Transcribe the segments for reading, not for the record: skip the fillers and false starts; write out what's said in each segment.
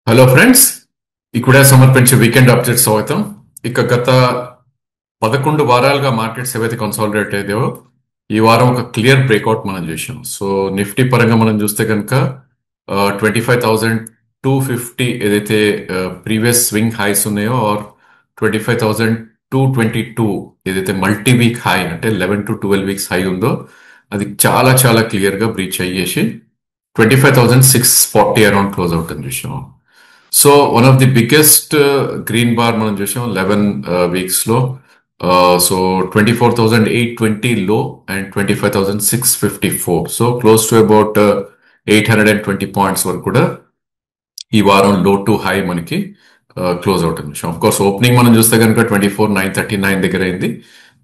Hello friends, ఇక్కడ సమర్పించే weekend updates అవుతాం. ఇక గత 11 వారాలుగా మార్కెట్స్ ఏవైతే కన్సాలిడేట్ అయ్యాయో ఈ వారం ఒక క్లియర్ బ్రేక్అవుట్ మనం చూసాం. సో నిఫ్టీ పరంగా మనం చూస్తే కనుక 25,250 ఏదైతే ప్రీవియస్ స్వింగ్ హైస్ ఉన్నాయో ఆర్ 25,222 ఏదైతే మల్టీ వీక్ హై అంటే 11 to 12 వీక్స్ హై ఉందో అది చాలా చాలా క్లియర్ గా బ్రీచ్ అయ్యేసి 25,640 అరౌండ్ క్లోజ్ అవుతుంది చూసాం. So one of the biggest green bar మనం చూసాం 11 వీక్స్ లో. సో 24,820 లో and 25,654. So close to about 820 points వరకు కూడా ఈ వారం లో టు హై మనకి క్లోజ్ అవుతుంది. ఆఫ్ కోర్స్ ఓపెనింగ్ మనం చూస్తే కనుక 24,939 దగ్గర అయింది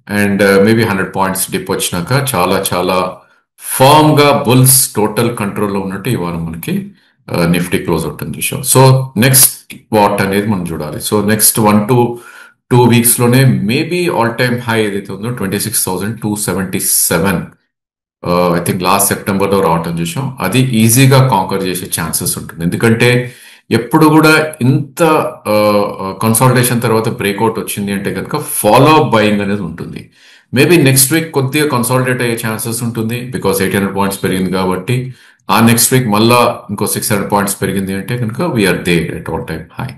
అండ్ మేబీ 100 పాయింట్స్ డిప్ వచ్చినాక చాలా చాలా ఫామ్ గా బుల్స్ టోటల్ కంట్రోల్లో ఉన్నట్టు ఈ వారం మనకి నిఫ్టీ క్లోజ్ అవుతుంది. సో నెక్స్ట్ వాట్ అనేది మనం చూడాలి. సో నెక్స్ట్ 1 to 2 వీక్స్ లోనే మేబీ ఆల్ టైమ్ హై ఏదైతే ఉందో 26,277 ఐ థింక్ లాస్ట్ సెప్టెంబర్ లో రావటం చూసాం. అది ఈజీగా కాంకర్ చేసే ఛాన్సెస్ ఉంటుంది. ఎందుకంటే ఎప్పుడు కూడా ఇంత కన్సాలిడేషన్ తర్వాత బ్రేక్అవుట్ వచ్చింది అంటే కనుక ఫాలో అప్ బయింగ్ అనేది ఉంటుంది. మేబీ నెక్స్ట్ వీక్ కొద్దిగా కన్సాలిడేట్ అయ్యే ఛాన్సెస్ ఉంటుంది బికాస్ 800 పాయింట్స్ పెరిగింది కాబట్టి. ఆ నెక్స్ట్ వీక్ మళ్ళా ఇంకో 600 పాయింట్స్ పెరిగింది అంటే కనుక we're there at all time high.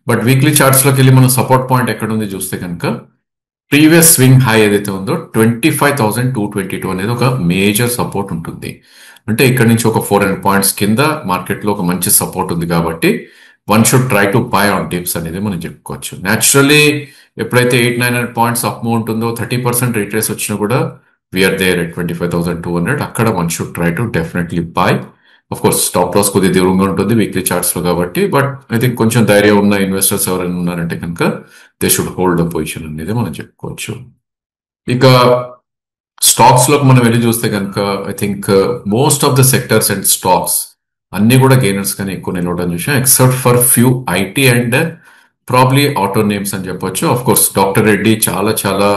But weekly charts లోకి వెళ్ళి మనం సపోర్ట్ పాయింట్ ఎక్కడ ఉంది చూస్తే కనుక ప్రీవియస్ స్వింగ్ హై ఏదైతే ఉందో 25,222 అనేది ఒక మేజర్ సపోర్ట్ ఉంటుంది. అంటే ఇక్కడ నుంచి ఒక 400 పాయింట్స్ కింద మార్కెట్ లో ఒక మంచి సపోర్ట్ ఉంది కాబట్టి one should try to buy on dips అనేది మనం చెప్పుకోవచ్చు. న్యాచురలీ ఎప్పుడైతే 800-900 పాయింట్స్ అప్ మూవ్ ఉంటుందో 30% రిట్రేస్ వచ్చినా కూడా వీఆర్ దేర్ ఎట్ 25,200. అక్కడ one should try to definitely buy. Of course stop loss కొద్దిగా దూరంగా ఉంటుంది వీక్లీ చార్ట్స్ లో కాబట్టి. బట్ ఐ థింక్ కొంచెం ధైర్యం ఉన్న ఇన్వెస్టర్స్ ఎవరైనా ఉన్నారంటే కనుక they should hold a position అనేది మనం చెప్పుకోవచ్చు. ఇక స్టాక్స్ లోకి మనం వెళ్ళి చూస్తే కనుక I think most of the sectors and stocks అన్ని కూడా గెయినర్స్ కానీ ఎక్కువ నిలవడం చూసాం except for few IT and probably auto names అని చెప్పొచ్చు. ఆఫ్ కోర్స్ డాక్టర్ రెడ్డి చాలా చాలా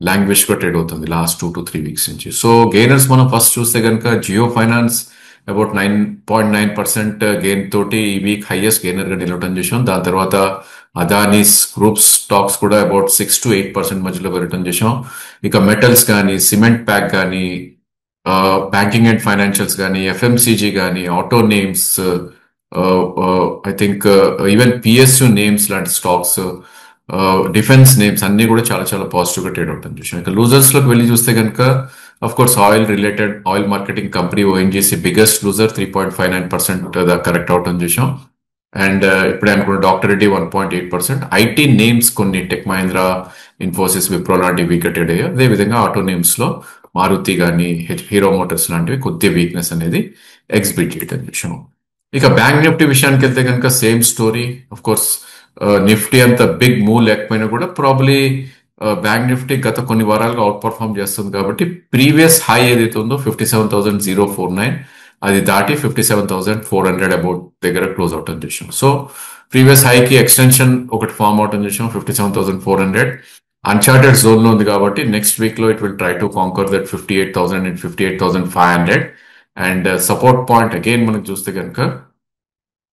లాంగ్వేజ్ గా ట్రేడ్ అవుతుంది లాస్ట్ 2 to 3 వీక్స్ నుంచి. సో గెయినర్స్ మనం ఫస్ట్ చూస్తే కనుక జియో ఫైనాన్స్ అబౌట్ 9.9% గెయిన్ తోటి ఈ వీక్ హైయెస్ట్ గెయినర్ గా నిలవడం చేసాం. దాని తర్వాత అదానీస్ గ్రూప్ స్టాక్స్ కూడా అబౌట్ 6 to 8% మధ్యలో పెరగడం చేసాం. ఇక మెటల్స్ కానీ సిమెంట్ ప్యాక్ కానీ బ్యాంకింగ్ అండ్ ఫైనాన్షియల్స్ కానీ ఎఫ్ఎంసీజీ కానీ auto names I think even PSU names లాంటి స్టాక్స్ డిఫెన్స్ నేమ్స్ అన్ని కూడా చాలా చాలా పాజిటివ్ గా ట్రేడ్ అవుతుంది చూసాం. ఇక లూజర్స్ లోకి వెళ్ళి చూస్తే కనుక of course oil related oil marketing company ONGC biggest loser 3.59% correct అవటం చూసాం. అండ్ ఇప్పుడే అనుకున్న డాక్టర్ రెడ్డి 1.8%. ఐటీ నేమ్స్ కొన్ని టెక్ మహీంద్రా ఇన్ఫోసిస్ విప్రో లాంటివి వీక్ ట్రేడ్ అయ్యాయి. అదేవిధంగా ఆటో నేమ్స్ లో మారుతి కానీ హీరో మోటార్స్ లాంటివి కొద్దిగా వీక్నెస్ అనేది ఎగ్జిబిట్ చేయడం చూసాం. ఇక బ్యాంక్ నిఫ్టీ విషయానికి వెళ్తే కనుక same story. Of course Nifty అంత బిగ్ మూవ్ లేకపోయినా కూడా ప్రాబ్లీ బ్యాంక్ నిఫ్టీ గత కొన్ని వారాలుగా అవుట్ పర్ఫార్మ్ చేస్తుంది కాబట్టి ప్రీవియస్ హై ఏదైతే ఉందో 57,049 అది దాటి 57,400 అబౌట్ దగ్గర క్లోజ్ అవుట్ అని చూసాం. సో ప్రీవియస్ హైకి ఎక్స్టెన్షన్ ఒకటి ఫామ్ అవుట్ అని చూసాం 57,400. అన్చార్టెడ్ జోన్ లో ఉంది కాబట్టి నెక్స్ట్ వీక్ లో it will try to conquer that 58,000 and 58,500. And support point again మనకు చూస్తే కనుక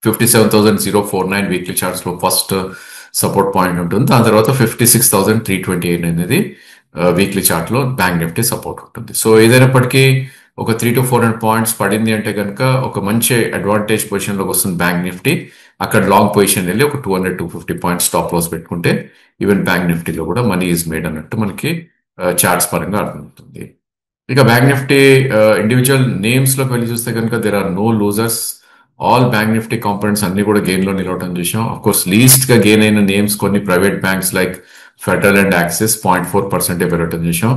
57,049 వీక్లీ చార్ట్స్ లో ఫస్ట్ సపోర్ట్ పాయింట్ ఉంటుంది. దాని తర్వాత 56,328 అనేది వీక్లీ చార్ట్ లో బ్యాంక్ నిఫ్టీ సపోర్ట్ ఉంటుంది. సో ఏదైనప్పటికీ ఒక 300 to 400 పాయింట్స్ పడింది అంటే కనుక ఒక మంచి అడ్వాంటేజ్ పొజిషన్ లోకి వస్తుంది బ్యాంక్ నిఫ్టీ. అక్కడ లాంగ్ పొజిషన్ వెళ్ళి ఒక 200-250 పాయింట్స్ స్టాప్ లాస్ పెట్టుకుంటే ఈవెన్ బ్యాంక్ నిఫ్టీలో కూడా మనీ ఈజ్ మేడ్ అన్నట్టు మనకి చార్ట్స్ పరంగా అర్థమవుతుంది. ఇక బ్యాంక్ నిఫ్టీ ఇండివిజువల్ నేమ్స్ లోకి వెళ్ళి చూస్తే కనుక there are no losers. All bank Nifty components అన్ని కూడా గెయిన్ లో నిలవటం చూసాం. అఫ్ కోర్స్ లీస్ట్ గా గెయిన్ అయిన నేమ్స్ కొన్ని private banks like Federal and Axis 0.4% పెరగటం చూసాం.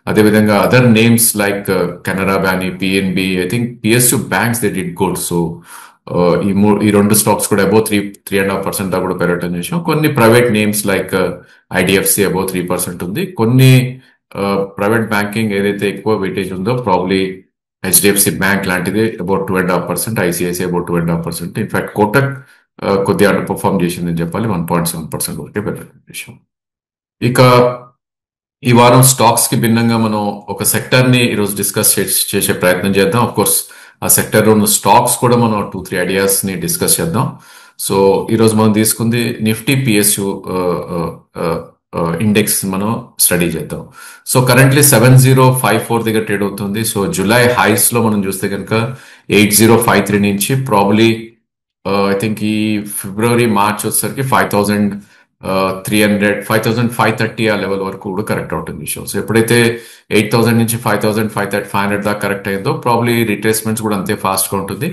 అదేవిధంగా అదర్ నేమ్స్ లైక్ కెనరా కానీ PNB I think PSU banks they did good. So ఈ రెండు స్టాక్స్ కూడా అబౌవ్ 3.5% దాకా కూడా పెరగటం చూసాం. కొన్ని private names like IDFC above 3% ఉంది. కొన్ని ప్రైవేట్ బ్యాంకింగ్ ఏదైతే ఎక్కువ వెయిటేజ్ ఉందో ప్రాబ్లీ హెచ్డిఎఫ్సి బ్యాంక్ లాంటిది about 2.5%, ICICI about 2.5%. In fact Kotak కొద్దిగా అండర్ పర్ఫార్మ్ చేసిందని చెప్పాలి 1.7% వరకే పెరగటం చూసాం. ఇక ఈ వారం స్టాక్స్ కి భిన్నంగా మనం ఒక సెక్టర్ ని ఈరోజు డిస్కస్ చేసే ప్రయత్నం చేద్దాం. ఆఫ్ కోర్స్ ఆ సెక్టర్ లో ఉన్న స్టాక్స్ కూడా మనం 2-3 ఐడియాస్ ని డిస్కస్ చేద్దాం. సో ఈరోజు మనం తీసుకుంది నిఫ్టీ పిఎస్యు ఇండెక్స్ మనం స్టడీ చేద్దాం. సో కరెంట్లీ 7054 దగ్గర ట్రేడ్ అవుతుంది. సో జూలై హైస్ లో మనం చూస్తే కనుక 8053 నుంచి ప్రాబ్లీ ఐ థింక్ ఈ ఫిబ్రవరి మార్చ్ వచ్చేసరికి 5300 5530 ఆ లెవెల్ వరకు కూడా కరెక్ట్ అవుతుంది. సో ఎప్పుడైతే 8000 నుంచి 5500 దాకా కరెక్ట్ అయిందో ప్రాబ్లీ రిట్రేస్మెంట్స్ కూడా అంతే ఫాస్ట్ గా ఉంటుంది.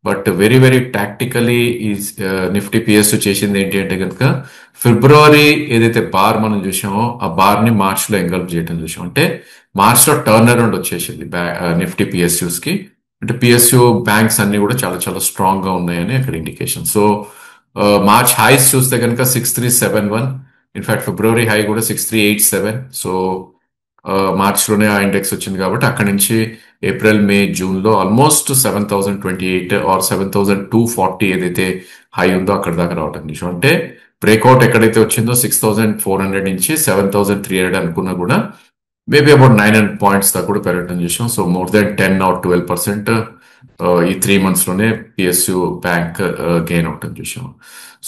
బట్ వెరీ వెరీ టాక్టికలీ ఈ నిఫ్టీ పిఎస్ చేసింది ఏంటి అంటే కనుక ఫిబ్రవరి ఏదైతే బార్ మనం చూసామో ఆ బార్ ని మార్చ్ లో ఎంగల్ప్ చేయడం చూసాం. అంటే మార్చ్ లో టర్న్ అరౌండ్ వచ్చేసింది నిఫ్టీ పిఎస్యూస్ కి. అంటే పిఎస్యూ బ్యాంక్స్ అన్ని కూడా చాలా చాలా స్ట్రాంగ్ గా ఉన్నాయని అక్కడ ఇండికేషన్. సో మార్చ్ హైస్ చూస్తే కనుక 6371, ఇన్ఫాక్ట్ ఫిబ్రవరి హై కూడా 6387. సో మార్చ్ లోనే ఆ ఇండెక్స్ వచ్చింది కాబట్టి అక్కడి నుంచి ఏప్రిల్ మే జూన్ లో ఆల్మోస్ట్ 7028 ఆర్ 7240 ఏదైతే హై ఉందో అక్కడ దాకా రావటం చూసాం. అంటే బ్రేక్అవుట్ ఎక్కడైతే వచ్చిందో 6400 నుంచి 7300 అనుకున్నా కూడా మేబీ అబౌట్ 900 పాయింట్స్ దాకా కూడా పెరగడం చూసాం. సో మోర్ దాన్ 10 ఆర్ 12% ఈ 3 months లోనే పిఎస్యు బ్యాంక్ గెయిన్ అవటం చూసాం.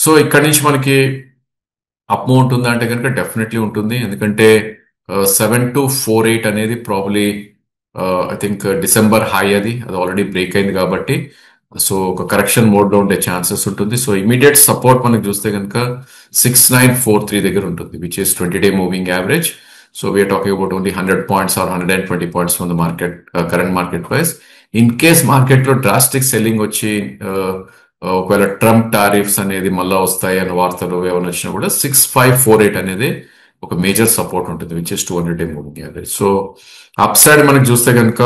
సో ఇక్కడ నుంచి మనకి అప్ మూవ్ ఉంటుందా అంటే కనుక డెఫినెట్లీ ఉంటుంది. ఎందుకంటే 7248 అనేది probably I think December high అది ఆల్రెడీ బ్రేక్ అయింది కాబట్టి సో ఒక కరెక్షన్ మోడ్ లో ఉండే ఛాన్సెస్ ఉంటుంది. సో ఇమీడియట్ సపోర్ట్ మనకి చూస్తే కనుక 6943 దగ్గర ఉంటుంది, which is 20-day moving average. So we're talking about only 100 points or 120 points from the market current market price. In case market లో డ్రాస్టిక్ సెల్లింగ్ వచ్చి ఒకవేళ ట్రంప్ టారిఫ్స్ అనేది మళ్ళా వస్తాయి అనే వార్తలు ఏమైనా వచ్చినా కూడా 6548 అనేది ఒక మేజర్ సపోర్ట్ ఉంటుంది, which is 200-day moving average. So up side మనకి చూస్తే కనుక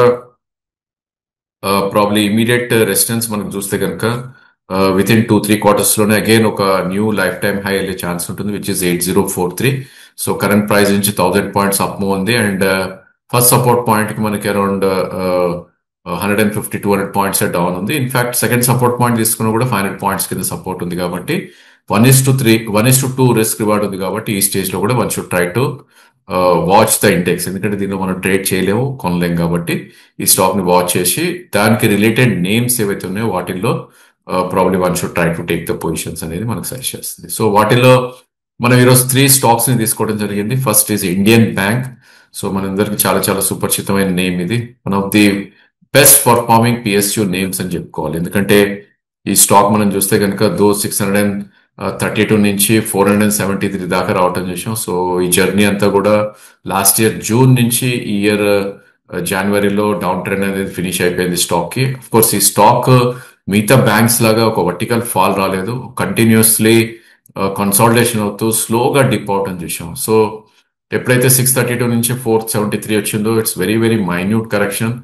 ప్రాబ్లీ ఇమీడియట్ రెసిస్టెన్స్ మనకు చూస్తే కనుక విత్ ఇన్ 2-3 quarters లోనే అగైన్ ఒక న్యూ లైఫ్ టైమ్ హై వెళ్ళే ఛాన్స్ ఉంటుంది, which is 8043. So current price నుంచి 1000 పాయింట్స్ అప్ మూవ్ ఉంది. అండ్ ఫస్ట్ సపోర్ట్ పాయింట్ కి మనకి అరౌండ్ 150-200 పాయింట్స్ డౌన్ ఉంది. ఇన్ఫాక్ట్ సెకండ్ సపోర్ట్ పాయింట్ తీసుకున్నా కూడా 500 పాయింట్స్ కింద సపోర్ట్ ఉంది కాబట్టి 1:2 రిస్క్ రివార్డ్ ఉంది కాబట్టి ఈ స్టేజ్ లో కూడా one should try to watch the index. ఎందుకంటే దీనిలో మనం ట్రేడ్ చేయలేము, కొనలేము కాబట్టి ఈ స్టాక్ ని వాచ్ చేసి దానికి రిలేటెడ్ నేమ్స్ ఏవైతే ఉన్నాయో వాటిల్లో probably one should try to take the positions అనేది మనకు సజెస్ట్ చేస్తుంది. సో వాటిల్లో మనం ఈరోజు 3 స్టాక్స్ ని తీసుకోవడం జరిగింది. First is Indian bank. So మనందరికి చాలా చాలా సుపరిచితమైన నేమ్ ఇది. One of the best performing PSU names అని చెప్పుకోవాలి. ఎందుకంటే ఈ స్టాక్ మనం చూస్తే కనుక 632 నుంచి 473 దాకా రావటం చేసాం. సో ఈ జర్నీ అంతా కూడా లాస్ట్ ఇయర్ జూన్ నుంచి ఈ ఇయర్ జనవరిలో డౌన్ ట్రెండ్ అనేది ఫినిష్ అయిపోయింది స్టాక్ కి. అఫ్ కోర్స్ ఈ స్టాక్ మిగతా బ్యాంక్స్ లాగా ఒక వర్టికల్ ఫాల్ రాలేదు, కంటిన్యూస్లీ కన్సాలిడేషన్ అవుతూ స్లోగా డిప్ అవటం చూసాం. సో ఎప్పుడైతే 632 నుంచి 473 వచ్చిందో it's very very minute correction.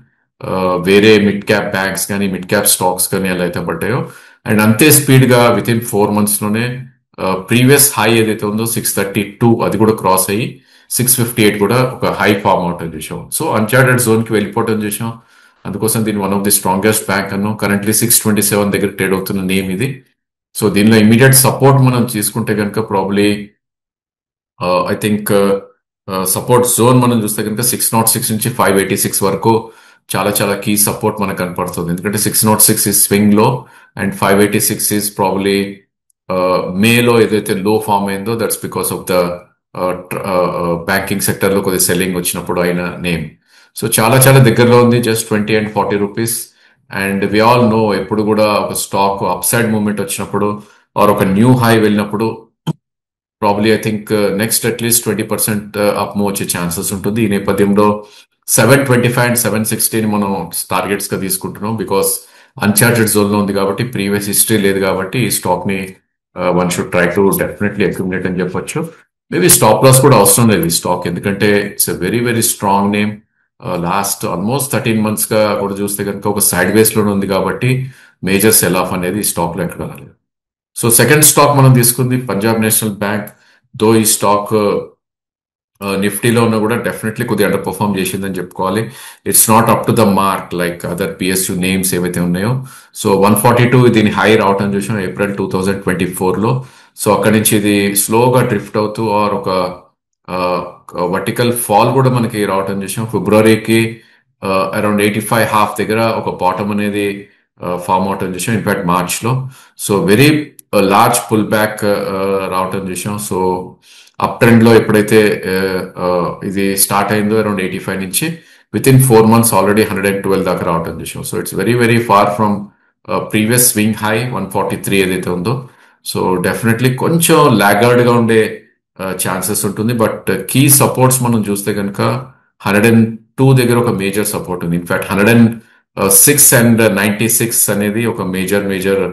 వేరే మిడ్ క్యాప్ బ్యాంక్స్ కానీ మిడ్ క్యాప్ స్టాక్స్ కానీ ఎలా అయితే పడ్డాయో అండ్ అంతే స్పీడ్ గా విత్ ఇన్ 4 months లోనే ప్రీవియస్ హై ఏదైతే ఉందో 632 అది కూడా క్రాస్ అయ్యి 658 కూడా ఒక హై ఫామ్ అవటం చూసాం. సో అన్చార్టెడ్ జోన్ కి వెళ్ళిపోవటం చూసాం. అందుకోసం దీని one of the strongest bank అన్నాం. కరెంట్లీ 627 దగ్గర ట్రేడ్ అవుతున్న నేమ్ ఇది. సో దీనిలో ఇమీడియట్ సపోర్ట్ మనం తీసుకుంటే కనుక probably I think support zone మనం చూస్తే కనుక 606 నుంచి 586 వరకు చాలా చాలా కీ సపోర్ట్ మనకు కనపడుతుంది. ఎందుకంటే 606 ఈ స్వింగ్ లో అండ్ 586 ఈస్ ప్రాబ్లీ మేలో ఏదైతే లో ఫామ్ అయిందో that's because of the banking sector లో కొద్దిగా సెల్లింగ్ వచ్చినప్పుడు అయిన నేమ్. సో చాలా చాలా దగ్గరలో ఉంది, just 20 and 40 rupees. And we all know ఎప్పుడు కూడా ఒక స్టాక్ అప్ సైడ్ మూవ్మెంట్ వచ్చినప్పుడు ఆర్ ఒక న్యూ హై వెళ్ళినప్పుడు probably I think next at least 20% up move వచ్చే ఛాన్సెస్ ఉంటుంది. ఈ నేపథ్యంలో 725 and 760 మనం టార్గెట్స్ గా తీసుకుంటున్నాం. బికాస్ అన్చార్టెడ్ జోన్ లో ఉంది కాబట్టి, ప్రీవియస్ హిస్టరీ లేదు కాబట్టి ఈ స్టాక్ ని one should try to definitely accumulate అని చెప్పొచ్చు. మేబీ స్టాప్ లాస్ కూడా అవసరం లేదు ఈ స్టాక్, ఎందుకంటే it's a very very strong name. Last almost 13 months గా కూడా చూస్తే కనుక ఒక సైడ్ వేస్ లోనే ఉంది కాబట్టి మేజర్ సెల్ ఆఫ్ అనేది ఈ స్టాక్ లో ఎక్కడ రాలేదు. సో సెకండ్ స్టాక్ మనం తీసుకుంది పంజాబ్ నేషనల్ బ్యాంక్. దో ఈ స్టాక్ నిఫ్టీలో ఉన్న కూడా డెఫినెట్లీ కొద్దిగా అండర్ పర్ఫార్మ్ చేసిందని చెప్పుకోవాలి. It's not up to the mark like other PSU names ఏవైతే ఉన్నాయో. సో 142 దీని హై రావటం చూసాం ఏప్రిల్ 2024 లో. సో అక్కడి నుంచి ఇది స్లోగా డ్రిఫ్ట్ అవుతూ ఆర్ ఒక వర్టికల్ ఫాల్ కూడా మనకి రావటం చూసాం. ఫిబ్రవరికి అరౌండ్ 85.5 దగ్గర ఒక బాటమ్ అనేది ఫామ్ అవటం చూసాం, ఇన్ఫాక్ట్ మార్చ్ లో. So very large pull back రావటం చూసాం. సో అప్ ట్రెండ్ లో ఎప్పుడైతే ఇది స్టార్ట్ అయిందో అరౌండ్ 85 నుంచి విత్ ఇన్ 4 months ఆల్రెడీ 112 దాకా రావటం చూసాం. So it's very very far from previous swing high 143 ఏదైతే ఉందో. సో డెఫినెట్లీ కొంచెం లాగర్డ్ గా ఉండే ఛాన్సెస్ ఉంటుంది. బట్ కీ సపోర్ట్స్ మనం చూస్తే కనుక 102 దగ్గర ఒక మేజర్ సపోర్ట్ ఉంది. ఇన్ఫాక్ట్ 106 అండ్ 96 అనేది ఒక మేజర్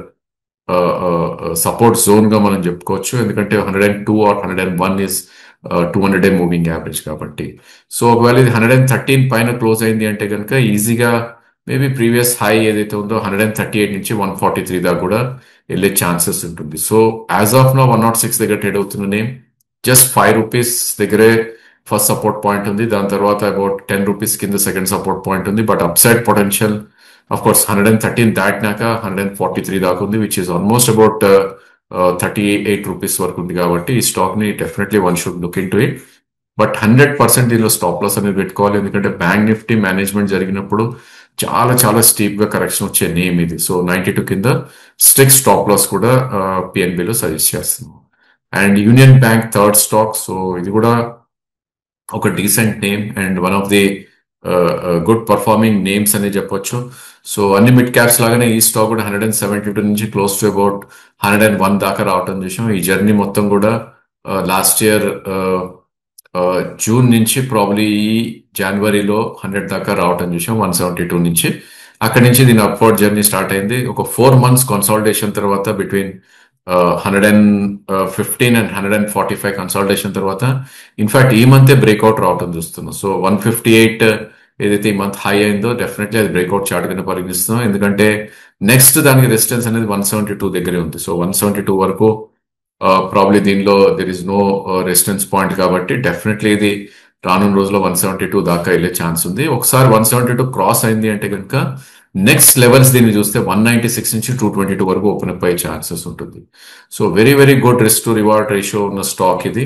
సపోర్ట్ జోన్ గా మనం చెప్పుకోవచ్చు. ఎందుకంటే 102 or 101 is 200-day moving average కాబట్టి. సో ఒకవేళ ఇది 113 పైన క్లోజ్ అయింది అంటే కనుక ఈజీగా మేబీ ప్రీవియస్ హై ఏదైతే ఉందో 138 నుంచి 143 దాకా కూడా వెళ్ళే ఛాన్సెస్ ఉంటుంది. సో యాజ్ ఆఫ్ నో 106 దగ్గర ట్రేడ్ అవుతున్న నేమ్ జస్ట్ ₹5 దగ్గరే ఫస్ట్ సపోర్ట్ పాయింట్ ఉంది. దాని తర్వాత అబౌట్ ₹10 కింద సెకండ్ సపోర్ట్ పాయింట్ ఉంది. But upside potential of course 113 దాటినాక 143 దాకా ఉంది, విచ్ ఈస్ ఆల్మోస్ట్ అబౌట్ ₹38 వరకు ఉంది. కాబట్టి ఈ స్టాక్ ని definitely one should look in to it. But 100% దీనిలో స్టాప్ లాస్ అనేది పెట్టుకోవాలి. ఎందుకంటే బ్యాంక్ నిఫ్టీ మేనేజ్మెంట్ జరిగినప్పుడు చాలా చాలా స్టీప్ గా కరెక్షన్ వచ్చే నేమ్ ఇది. సో 92 కింద స్ట్రిక్ట్ స్టాప్ లాస్ కూడా పిఎన్బిలో సజెస్ట్ చేస్తున్నాం. And union bank third stock. So ఇది కూడా ఒక decent name and one of the good performing names అని చెప్పొచ్చు. సో అన్ని మిడ్ క్యాప్స్ లాగానే ఈ స్టాక్ కూడా 172 నుంచి క్లోజ్ టు అబౌట్ 101 దాకా రావటం చూసాం. ఈ జర్నీ మొత్తం కూడా లాస్ట్ ఇయర్ జూన్ నుంచి ప్రాబ్లీ ఈ జనవరిలో 100 దాకా రావటం చూసాం 172 నుంచి. అక్కడి నుంచి దీని అప్వర్డ్ జర్నీ స్టార్ట్ అయింది. ఒక 4 months కన్సాలిడేషన్ తర్వాత బిట్వీన్ 115 అండ్ 145 కన్సాలిడేషన్ తర్వాత ఇన్ఫాక్ట్ ఈ మంతే బ్రేక్అవుట్ రావటం చూస్తున్నాం. సో 158 ఏదైతే ఈ మంత్ హై అయిందో డెఫినెట్లీ అది బ్రేక్అవుట్ చార్ట్ కింద పరిగణిస్తున్నాం. ఎందుకంటే నెక్స్ట్ దానికి రెసిస్టెన్స్ అనేది 172 దగ్గరే ఉంది. సో 172 వరకు ప్రాబ్లీ దీనిలో there is no resistance point కాబట్టి డెఫినెట్లీ ఇది రానున్న రోజుల్లో 172 దాకా వెళ్ళే ఛాన్స్ ఉంది. ఒకసారి 172 క్రాస్ అయింది అంటే కనుక నెక్స్ట్ లెవెల్స్ దీన్ని చూస్తే 196 నుంచి 222 వరకు ఓపెన్ అప్ అయ్యే ఛాన్సెస్ ఉంటుంది. So very very good risk to reward ratio ఉన్న స్టాక్ ఇది.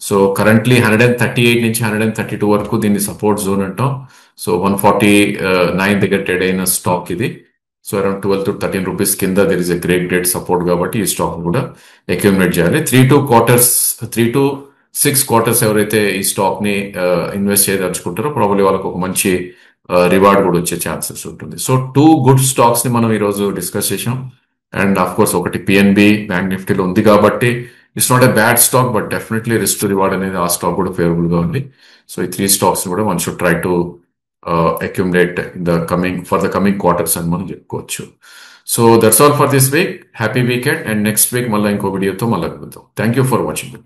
సో కరెంట్లీ 138 నుంచి 132 వరకు దీన్ని సపోర్ట్ జోన్ అంటాం. సో 149 దగ్గర ట్రేడ్ అయిన స్టాక్ ఇది. సో అరౌండ్ ₹12 to ₹13 కింద there is a great support కాబట్టి ఈ స్టాక్ కూడా అక్యూములేట్ చేయాలి. 3 to 6 quarters ఎవరైతే ఈ స్టాక్ ని ఇన్వెస్ట్ చేయదలుచుకుంటారో ప్రాబ్లీ వాళ్ళకి ఒక మంచి రివార్డ్ కూడా వచ్చే ఛాన్సెస్ ఉంటుంది. సో 2 గుడ్ స్టాక్స్ ని మనం ఈ రోజు డిస్కస్ చేసాం. అండ్ ఆఫ్ కోర్స్ ఒకటి పిఎన్బి బ్యాంక్ నిఫ్టీలో ఉంది కాబట్టి it's not a bad stock, but definitely risk to reward అనేది ఆ స్టాక్ కూడా ఫేవరబుల్ గా ఉంది. సో ఈ 3 స్టాక్స్ కూడా one should try to accumulate for the coming quarters అని మనం చెప్పుకోవచ్చు. So that's all for this week. Happy weekend and next week మళ్ళీ ఇంకో వీడియోతో మళ్ళీ కలుద్దాం. Thank you for watching.